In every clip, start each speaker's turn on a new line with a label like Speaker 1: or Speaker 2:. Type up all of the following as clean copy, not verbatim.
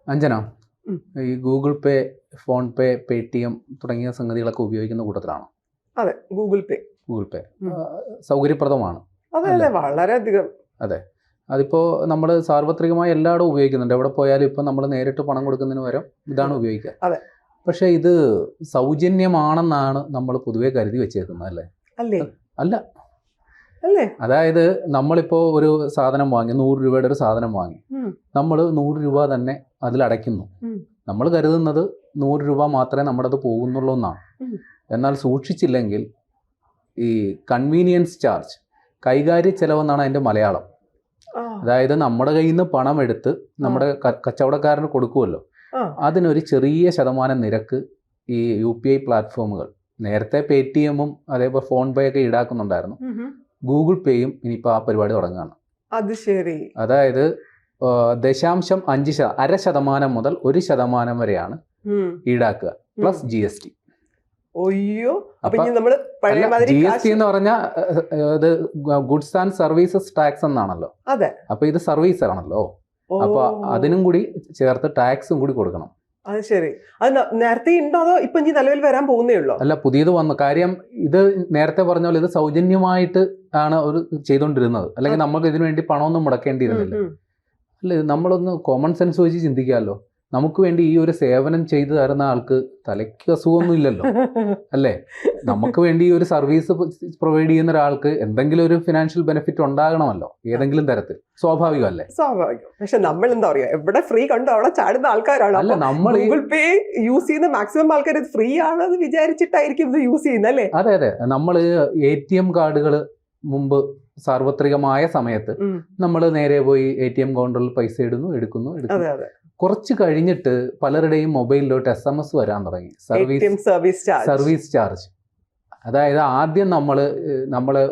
Speaker 1: അഞ്ജന,
Speaker 2: ഉം.
Speaker 1: ഈ ഗൂഗിൾ പേ, ഫോൺ പേ, പേടിഎം തുടങ്ങിയ സംഗതികളൊക്കെ ഉപയോഗിക്കുന്ന കൂട്ടത്തിലാണോ?
Speaker 2: അതെ, ഗൂഗിൾ പേ.
Speaker 1: ഗൂഗിൾ പേ
Speaker 2: ഉം.
Speaker 1: സൗകര്യപ്രദമാണ്.
Speaker 2: അതെ
Speaker 1: അല്ലേ?
Speaker 2: അതെ, വളരെയധികം.
Speaker 1: അതെ, അതിപ്പോൾ നമ്മൾ സാർവത്രികമായി എല്ലായിടും ഉപയോഗിക്കുന്നുണ്ട്. എവിടെ പോയാലും ഇപ്പം നമ്മൾ നേരിട്ട് പണം കൊടുക്കുന്നതിന് പകരം ഇതാണ് ഉപയോഗിക്കുക.
Speaker 2: അതെ.
Speaker 1: പക്ഷേ ഇത് സൗജന്യമാണെന്നാണ് നമ്മൾ പൊതുവെ കരുതി വെച്ചേക്കുന്നത്, അല്ലേ?
Speaker 2: അല്ലേ?
Speaker 1: അല്ല.
Speaker 2: അല്ലേ?
Speaker 1: അതായത് നമ്മളിപ്പോൾ ഒരു സാധനം വാങ്ങി, 100 രൂപയുടെ ഒരു സാധനം വാങ്ങി,
Speaker 2: ഉം.
Speaker 1: നമ്മൾ 100 രൂപ തന്നെ അതിലടയ്ക്കുന്നു.
Speaker 2: ഉം.
Speaker 1: നമ്മൾ കരുതുന്നത് 100 രൂപ മാത്രമേ നമ്മുടെ അത് പോകുന്നുള്ളൂ എന്നാണ്.
Speaker 2: ഉം.
Speaker 1: എന്നാൽ സൂക്ഷിച്ചില്ലെങ്കിൽ ഈ കൺവീനിയൻസ് ചാർജ്, കൈകാര്യ ചെലവെന്നാണ് അതിൻ്റെ മലയാളം.
Speaker 2: ആ.
Speaker 1: അതായത് നമ്മുടെ കയ്യിൽ നിന്ന് പണം എടുത്ത് നമ്മുടെ കച്ചവടക്കാരന് കൊടുക്കുമല്ലോ,
Speaker 2: ആ.
Speaker 1: അതിനൊരു ചെറിയ ശതമാനം നിരക്ക് ഈ UPI പ്ലാറ്റ്ഫോമുകൾ, നേരത്തെ പേടിഎമ്മും അതേപോലെ ഫോൺ പേ ഒക്കെ ഈടാക്കുന്നുണ്ടായിരുന്നു.
Speaker 2: ഉം.
Speaker 1: ഗൂഗിൾ പേയും ഇനിയിപ്പോൾ ആ പരിപാടി തുടങ്ങുകയാണ്.
Speaker 2: അത് ശരി.
Speaker 1: അതായത് 0.5 0.5% മുതൽ 1% വരെയാണ്
Speaker 2: ഉം.
Speaker 1: ഈടാക്കുക, പ്ലസ് GST.
Speaker 2: ഒയ്യോ, അപ്പൊ
Speaker 1: അപ്പൊ
Speaker 2: ഇനി നമ്മള് പഴയ മാതിരി
Speaker 1: GST എന്ന് പറഞ്ഞാൽ ഇത് ഗുഡ്സ് ആൻഡ് സർവീസസ് ടാക്സ് എന്നാണല്ലോ.
Speaker 2: അതെ.
Speaker 1: അപ്പൊ ഇത് സർവീസ് ആണല്ലോ,
Speaker 2: ഓ,
Speaker 1: അപ്പൊ അതിനും കൂടി ചേർത്ത് ടാക്സും കൂടി കൊടുക്കണം.
Speaker 2: അത് ശരി. അത് നേരത്തെ ഉണ്ടോ അതോ ഇപ്പൊ ഇനി നിലവിൽ വരാൻ പോകുന്നേ ഉള്ളൂ?
Speaker 1: അല്ല, പുതിയത് വന്നു. കാര്യം ഇത് നേരത്തെ പറഞ്ഞ പോലെ ഇത് സൗജന്യമായിട്ട് ആണ് ഒരു ചെയ്തുകൊണ്ടിരുന്നത്, അല്ലെങ്കിൽ നമുക്ക് ഇതിനു വേണ്ടി പണമൊന്നും മുടക്കേണ്ടിയിരുന്നില്ല. അല്ല, നമ്മളൊന്ന് കോമൺ സെൻസ് വെച്ച് ചിന്തിക്കാമല്ലോ. നമുക്ക് വേണ്ടി ഈ ഒരു സേവനം ചെയ്തു തരുന്ന ആൾക്ക് തലയ്ക്ക് അസുഖമൊന്നും ഇല്ലല്ലോ, അല്ലേ? നമുക്ക് വേണ്ടി ഈ ഒരു സർവീസ് പ്രൊവൈഡ് ചെയ്യുന്ന ഒരാൾക്ക് എന്തെങ്കിലും ഒരു ഫിനാൻഷ്യൽ ബെനിഫിറ്റ് ഉണ്ടാകണമല്ലോ, ഏതെങ്കിലും തരത്തിൽ. സ്വാഭാവികമല്ലേ?
Speaker 2: സ്വാഭാവികം. പക്ഷെ നമ്മൾ എന്താ പറയാ, എവിടെ ഫ്രീ കണ്ടോ അവിടെ ചാടുന്ന ആൾക്കാരാണ്.
Speaker 1: അല്ല, നമ്മൾ
Speaker 2: ഗൂഗിൾ പേ യൂസ് ചെയ്യുന്ന മാക്സിമം ആൾക്കാർ ഇത് ഫ്രീ ആണെന്ന് വിചാരിച്ചിട്ടായിരിക്കും ഇത് യൂസ് ചെയ്യുന്നത്, അല്ലേ?
Speaker 1: അതെ അതെ, നമ്മൾ ATM കാർഡുകൾ മുമ്പ് സാർവത്രികമായ സമയത്ത് നമ്മൾ നേരെ പോയി ATM കൗണ്ടറിൽ പൈസ ഇടുന്നു, എടുക്കുന്നു.
Speaker 2: അതെ അതെ.
Speaker 1: കുറച്ച് കഴിഞ്ഞിട്ട് പലരുടെയും മൊബൈലിലോട്ട് SMS വരാൻ തുടങ്ങി, സർവീസ് ചാർജ്. അതായത് ആദ്യം നമ്മൾ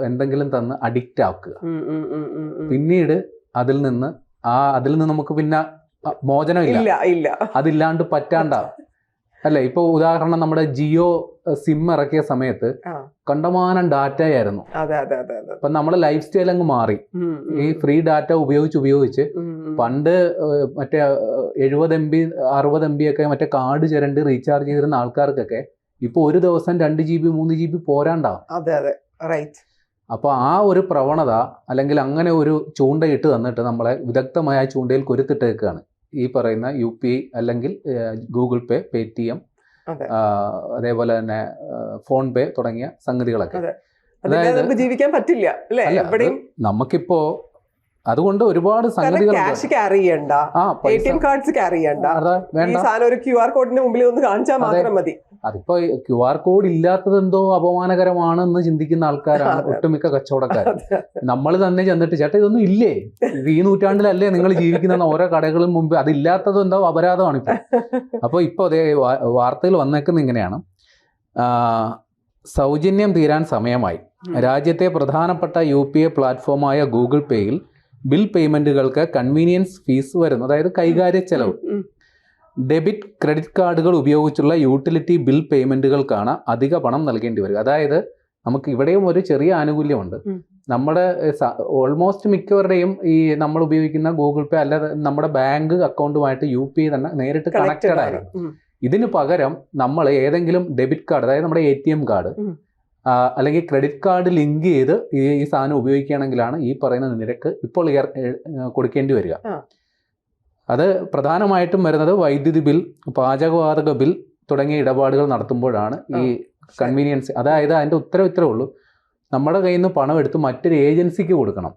Speaker 1: എന്തെങ്കിലും തന്ന് അഡിക്റ്റ് ആക്കുക, പിന്നീട് അതിൽ നിന്ന് നമുക്ക് പിന്നെ മോചനം ഇല്ല, അതില്ലാണ്ട് പറ്റാണ്ടാവും, അല്ലെ? ഇപ്പൊ ഉദാഹരണം, നമ്മുടെ ജിയോ സിം ഇറക്കിയ സമയത്ത് കണ്ടമാനം ഡാറ്റയായിരുന്നു. അപ്പൊ നമ്മുടെ ലൈഫ് സ്റ്റൈൽ അങ്ങ് മാറി. ഈ ഫ്രീ ഡാറ്റ ഉപയോഗിച്ച് പണ്ട് മറ്റേ 70 MB 60 MB ഒക്കെ മറ്റേ കാർഡ് ചിരണ്ട് റീചാർജ് ചെയ്തിരുന്ന ആൾക്കാർക്കൊക്കെ ഇപ്പൊ ഒരു ദിവസം 2 GB 3 GB പോരാണ്ടാവും. അപ്പൊ ആ ഒരു പ്രവണത, അല്ലെങ്കിൽ അങ്ങനെ ഒരു ചൂണ്ടയിട്ട് തന്നിട്ട് നമ്മളെ വിദഗ്ധമായ ചൂണ്ടയിൽ കൊരുത്തിട്ടേക്കാണ് ഈ പറയുന്ന UPI അല്ലെങ്കിൽ ഗൂഗിൾ പേ, പേടിഎം, അതേപോലെ തന്നെ ഫോൺ പേ തുടങ്ങിയ സംഗതികളൊക്കെ. അതായത്
Speaker 2: ജീവിക്കാൻ പറ്റില്ല,
Speaker 1: നമുക്കിപ്പോ അതുകൊണ്ട് ഒരുപാട് സംഗതികൾ,
Speaker 2: ക്യാഷ് ക്യാരി ചെയ്യണ്ട, ATM കാർഡ്സ് ക്യാരി ചെയ്യണ്ട, ഈ സാധനം ഒരു QR കോഡിന് മുമ്പിൽ ഒന്ന് കാണിച്ചാൽ മാത്രം മതി.
Speaker 1: അതിപ്പോ QR കോഡ് ഇല്ലാത്തത് എന്തോ അപമാനകരമാണെന്ന് ചിന്തിക്കുന്ന ആൾക്കാരാണ് ഒട്ടുമിക്ക കച്ചവടക്കാർ. നമ്മൾ തന്നെ ചെന്നിട്ട്, ചേട്ടാ ഇതൊന്നും ഇല്ലേ, ഇത് ഈ നൂറ്റാണ്ടിലല്ലേ നിങ്ങൾ ജീവിക്കുന്ന ഓരോ കടകളും മുമ്പ് അതില്ലാത്തത് എന്തോ അപരാധമാണ് ഇപ്പൊ. അപ്പൊ ഇപ്പൊ അതേ വാർത്തയിൽ വന്നേക്കുന്ന ഇങ്ങനെയാണ്: സൗജന്യം തീരാൻ സമയമായി. രാജ്യത്തെ പ്രധാനപ്പെട്ട UPI പ്ലാറ്റ്ഫോമായ ഗൂഗിൾ പേയിൽ ബിൽ പേയ്മെന്റുകൾക്ക് കൺവീനിയൻസ് ഫീസ് വരുന്നു, അതായത് കൈകാര്യ ചെലവ്. ഡെബിറ്റ്, ക്രെഡിറ്റ് കാർഡുകൾ ഉപയോഗിച്ചുള്ള യൂട്ടിലിറ്റി ബിൽ പേയ്മെന്റുകൾക്കാണ് അധിക പണം നൽകേണ്ടി വരിക. അതായത് നമുക്ക് ഇവിടെയും ഒരു ചെറിയ ആനുകൂല്യമുണ്ട്. നമ്മുടെ ഓൾമോസ്റ്റ് മിക്കവരുടെയും ഈ നമ്മൾ ഉപയോഗിക്കുന്ന ഗൂഗിൾ പേ അല്ലാതെ നമ്മുടെ ബാങ്ക് അക്കൗണ്ടുമായിട്ട് UPI തന്നെ നേരിട്ട് കണക്റ്റഡ് ആയിരിക്കും. ഇതിന് പകരം നമ്മൾ ഏതെങ്കിലും ഡെബിറ്റ് കാർഡ്, അതായത് നമ്മുടെ ATM കാർഡ് അല്ലെങ്കിൽ ക്രെഡിറ്റ് കാർഡ് ലിങ്ക് ചെയ്ത് ഈ സാധനം ഉപയോഗിക്കുകയാണെങ്കിലാണ് ഈ പറയുന്ന നിരക്ക് ഇപ്പോൾ കൊടുക്കേണ്ടി വരിക. അത് പ്രധാനമായിട്ടും വരുന്നത് വൈദ്യുതി ബിൽ, പാചകവാതക ബിൽ തുടങ്ങിയ ഇടപാടുകൾ നടത്തുമ്പോഴാണ് ഈ കൺവീനിയൻസ്. അതായത് അതിൻ്റെ ഇത്രേ ഉള്ളൂ, നമ്മുടെ കയ്യിൽ നിന്ന് പണം എടുത്ത് മറ്റൊരു ഏജൻസിക്ക് കൊടുക്കണം.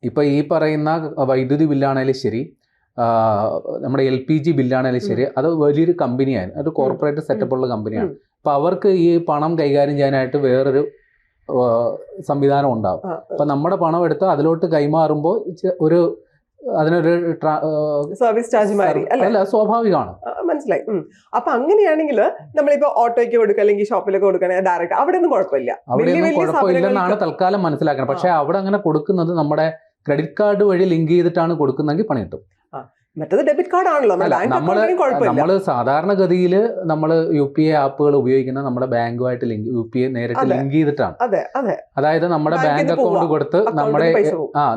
Speaker 1: ഇപ്പൊ ഈ പറയുന്ന വൈദ്യുതി ബില്ലാണേലും ശരി, നമ്മുടെ LPG ബില്ലാണേലും ശരി, അത് വലിയൊരു കമ്പനിയാണ്, അത് കോർപ്പറേറ്റ് സെറ്റപ്പുള്ള കമ്പനിയാണ്. അപ്പൊ അവർക്ക് ഈ പണം കൈകാര്യം ചെയ്യാനായിട്ട് വേറൊരു സംവിധാനം ഉണ്ടാവും. അപ്പൊ നമ്മുടെ പണം എടുത്ത് അതിലോട്ട് കൈമാറുമ്പോൾ അതിനൊരു
Speaker 2: സർവീസ് ചാർജ് മാറി
Speaker 1: അല്ല, സ്വാഭാവികമാണ്.
Speaker 2: മനസ്സിലായി. അപ്പൊ അങ്ങനെയാണെങ്കിൽ നമ്മളിപ്പോ ഓട്ടോയ്ക്ക് കൊടുക്കുക അല്ലെങ്കിൽ ഷോപ്പിലൊക്കെ കൊടുക്കുകയാണെങ്കിൽ ഡയറക്റ്റ് അവിടെ ഒന്നും കുഴപ്പമില്ല,
Speaker 1: കുഴപ്പമില്ലെന്നാണ് തൽക്കാലം മനസ്സിലാക്കുന്നത്. പക്ഷെ അവിടെ അങ്ങനെ കൊടുക്കുന്നത് നമ്മുടെ ക്രെഡിറ്റ് കാർഡ് വഴി ലിങ്ക് ചെയ്തിട്ടാണ് കൊടുക്കുന്നതെങ്കിൽ പണി കിട്ടും.
Speaker 2: മറ്റേത് ഡെബിറ്റ് കാർഡ് ആണല്ലോ,
Speaker 1: നമ്മൾ സാധാരണഗതിയിൽ നമ്മൾ UPI ആപ്പുകൾ ഉപയോഗിക്കുന്ന നമ്മുടെ ബാങ്കുമായിട്ട് UPI നേരിട്ട് ലിങ്ക് ചെയ്തിട്ടാണ്. അതായത് നമ്മുടെ ബാങ്ക് അക്കൗണ്ട് കൊടുത്ത്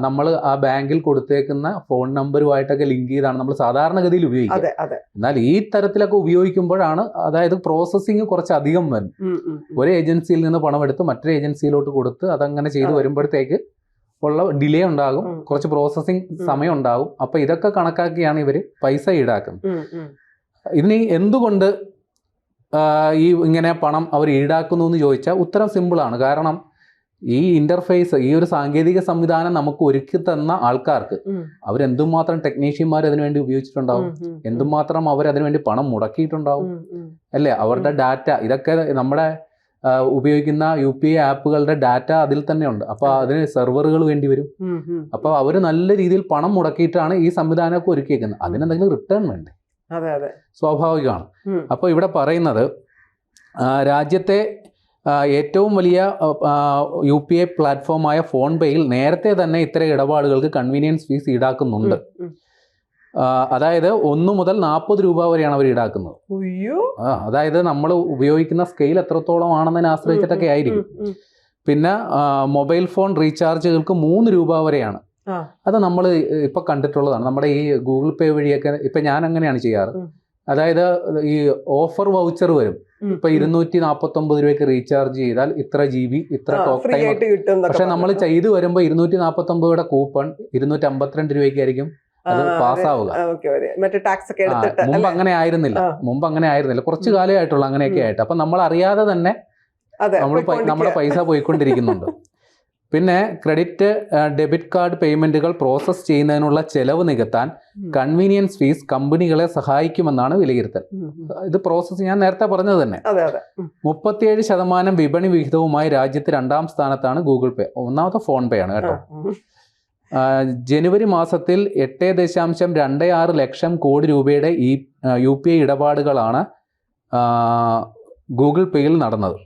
Speaker 1: നമ്മൾ ആ ബാങ്കിൽ കൊടുത്തേക്കുന്ന ഫോൺ നമ്പറുമായിട്ടൊക്കെ ലിങ്ക് ചെയ്താണ് നമ്മൾ സാധാരണഗതിയിൽ ഉപയോഗിക്കുന്നത്. എന്നാൽ ഈ തരത്തിലൊക്കെ ഉപയോഗിക്കുമ്പോഴാണ് അതായത് പ്രോസസ്സിങ് കുറച്ച് അധികം വരും. ഒരു ഏജൻസിയിൽ നിന്ന് പണം എടുത്ത് മറ്റൊരു ഏജൻസിയിലോട്ട് കൊടുത്ത് അതങ്ങനെ ചെയ്ത് വരുമ്പോഴത്തേക്ക് ഉള്ള ഡിലേ ഉണ്ടാകും, കുറച്ച് പ്രോസസ്സിങ് സമയം ഉണ്ടാകും. അപ്പൊ ഇതൊക്കെ കണക്കാക്കിയാണ് ഇവർ പൈസ ഈടാക്കുന്നത്. ഇതിന് എന്തുകൊണ്ട് ഈ ഇങ്ങനെ പണം അവർ ഈടാക്കുന്നു എന്ന് ചോദിച്ചാൽ ഉത്തരം സിമ്പിളാണ്. കാരണം ഈ ഇന്റർഫേസ്, ഈ ഒരു സാങ്കേതിക സംവിധാനം നമുക്ക് ഒരുക്കി തന്ന ആൾക്കാർക്ക് അവരെന്തുമാത്രം ടെക്നീഷ്യന്മാർ അതിനുവേണ്ടി ഉപയോഗിച്ചിട്ടുണ്ടാവും, എന്തുമാത്രം അവർ അതിനുവേണ്ടി പണം മുടക്കിയിട്ടുണ്ടാവും അല്ലേ. അവരുടെ ഡാറ്റ, ഇതൊക്കെ നമ്മുടെ ഉപയോഗിക്കുന്ന UPI ആപ്പുകളുടെ ഡാറ്റ അതിൽ തന്നെ ഉണ്ട്. അപ്പോൾ അതിന് സെർവറുകൾ വേണ്ടി വരും. അപ്പോൾ അവർ നല്ല രീതിയിൽ പണം മുടക്കിയിട്ടാണ് ഈ സംവിധാനമൊക്കെ ഒരുക്കിയേക്കുന്നത്. അതിനെന്തെങ്കിലും റിട്ടേൺ വേണ്ടേ? സ്വാഭാവികമാണ്. അപ്പോൾ ഇവിടെ പറയുന്നത് രാജ്യത്തെ ഏറ്റവും വലിയ UPI പ്ലാറ്റ്ഫോമായ ഫോൺ പേയിൽ നേരത്തെ തന്നെ ഇത്തരം ഇടപാടുകൾക്ക് കൺവീനിയൻസ് ഫീസ് ഈടാക്കുന്നുണ്ട്. അതായത് 1 മുതൽ 40 രൂപ വരെയാണ് അവർ ഈടാക്കുന്നത്. അതായത് നമ്മൾ ഉപയോഗിക്കുന്ന സ്കെയിൽ എത്രത്തോളം ആണെന്നതിനെ ആശ്രയിച്ചിട്ടൊക്കെ ആയിരിക്കും. പിന്നെ മൊബൈൽ ഫോൺ റീചാർജുകൾക്ക് 3 രൂപ വരെയാണ്. അത് നമ്മൾ ഇപ്പൊ കണ്ടിട്ടുള്ളതാണ്. നമ്മുടെ ഈ ഗൂഗിൾ പേ വഴിയൊക്കെ ഇപ്പൊ ഞാൻ അങ്ങനെയാണ് ചെയ്യാറ്. അതായത് ഈ ഓഫർ വൗച്ചർ വരും. ഇപ്പൊ 249 രൂപയ്ക്ക് റീചാർജ് ചെയ്താൽ ഇത്ര GB ഇത്ര ടോക്ക് ടൈം. പക്ഷെ നമ്മൾ ചെയ്തു വരുമ്പോൾ 249 കൂപ്പൺ 252 രൂപയ്ക്കായിരിക്കും അത് പാസ്സാവുക. മുമ്പ് അങ്ങനെ ആയിരുന്നില്ല. കുറച്ചു കാലമായിട്ടുള്ള അങ്ങനെയൊക്കെ ആയിട്ട്. അപ്പൊ നമ്മൾ അറിയാതെ തന്നെ നമ്മുടെ പൈസ പോയിക്കൊണ്ടിരിക്കുന്നുണ്ട്. പിന്നെ ക്രെഡിറ്റ് ഡെബിറ്റ് കാർഡ് പേയ്മെന്റുകൾ പ്രോസസ് ചെയ്യുന്നതിനുള്ള ചെലവ് നികത്താൻ കൺവീനിയൻസ് ഫീസ് കമ്പനികളെ സഹായിക്കുമെന്നാണ് വിലയിരുത്തൽ. ഇത് പ്രോസസ് ഞാൻ നേരത്തെ പറഞ്ഞത് തന്നെ. 37% വിപണി വിഹിതവുമായി രാജ്യത്ത് 2ാം സ്ഥാനത്താണ് ഗൂഗിൾ പേ. ഒന്നാമത്തെ ഫോൺ പേ ആണ് കേട്ടോ. ജനുവരി മാസത്തിൽ 8.26 ലക്ഷം കോടി രൂപയുടെ ഈ UPI ഇടപാടുകളാണ് ഗൂഗിൾ പേയിൽ നടന്നത്.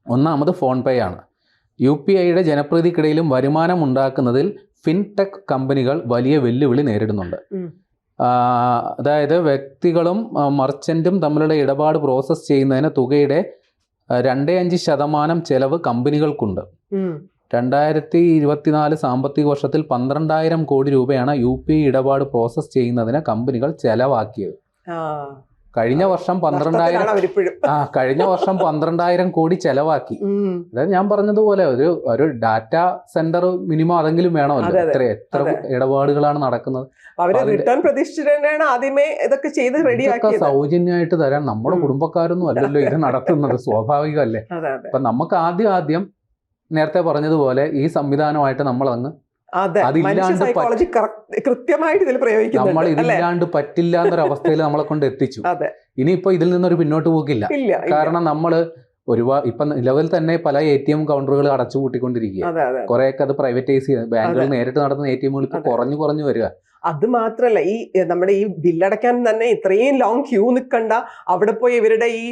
Speaker 1: ഒന്നാമത് ഫോൺ പേ ആണ്. UPIയുടെ ജനപ്രീതിക്കിടയിലും വരുമാനം ഉണ്ടാക്കുന്നതിൽ ഫിൻടെക് കമ്പനികൾ വലിയ വെല്ലുവിളി നേരിടുന്നുണ്ട്. അതായത് വ്യക്തികളും മർച്ചന്റും തമ്മിലുള്ള ഇടപാട് പ്രോസസ്സ് ചെയ്യുന്നതിന് തുകയുടെ 2.5% ചെലവ് കമ്പനികൾക്കുണ്ട്. 2024 സാമ്പത്തിക വർഷത്തിൽ 12,000 കോടി രൂപയാണ് UPI ഇടപാട് പ്രോസസ്സ് ചെയ്യുന്നതിന് കമ്പനികൾ ചെലവാക്കിയത്. കഴിഞ്ഞ വർഷം 12,000 കോടി ചെലവാക്കി. അതായത് ഞാൻ പറഞ്ഞതുപോലെ ഒരു ഡാറ്റാ സെന്റർ മിനിമം അതെങ്കിലും വേണമല്ലോ. എത്ര ഇടപാടുകളാണ് നടക്കുന്നത്. ഇതൊക്കെ സൗജന്യമായിട്ട് തരാൻ നമ്മുടെ കുടുംബക്കാരൊന്നും അല്ലല്ലോ ഇത് നടത്തുന്നത്. സ്വാഭാവികമല്ലേ. അപ്പൊ നമുക്ക് ആദ്യം നേരത്തെ പറഞ്ഞതുപോലെ ഈ സംവിധാനമായിട്ട് നമ്മൾ അങ്ങ് നമ്മൾ ഇതില്ലാണ്ട് പറ്റില്ല എന്നൊരവസ്ഥയിൽ നമ്മളെ കൊണ്ട് എത്തിച്ചു. ഇനിയിപ്പോ ഇതിൽ നിന്നൊരു പിന്നോട്ട് പോക്കില്ല. കാരണം നമ്മൾ ഇപ്പൊ നിലവിൽ തന്നെ പല ATM കൗണ്ടറുകൾ അടച്ചുപൂട്ടിക്കൊണ്ടിരിക്കുക. കുറെയൊക്കെ അത് പ്രൈവറ്റൈസ് ചെയ്ത് ബാങ്കുകൾ നേരിട്ട് നടത്തുന്ന ATMകൾ ഇപ്പൊ കുറഞ്ഞു വരിക.
Speaker 2: അത് മാത്രല്ല, ഈ നമ്മുടെ ഈ ബില്ലടയ്ക്കാൻ തന്നെ ഇത്രയും ലോങ് ക്യൂ നിൽക്കണ്ട, അവിടെ പോയി ഇവരുടെ ഈ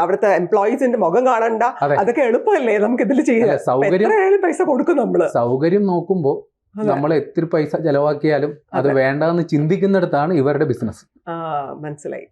Speaker 2: അവിടുത്തെ എംപ്ലോയീസിന്റെ മുഖം കാണണ്ട. അതൊക്കെ എളുപ്പമല്ലേ നമുക്ക് ഇതിൽ ചെയ്യാൻ. പൈസ കൊടുക്കും നമ്മള്.
Speaker 1: സൗകര്യം നോക്കുമ്പോ നമ്മൾ എത്ര പൈസ ചെലവാക്കിയാലും അത് വേണ്ടെന്ന് ചിന്തിക്കുന്നിടത്താണ് ഇവരുടെ ബിസിനസ്.
Speaker 2: മനസ്സിലായി.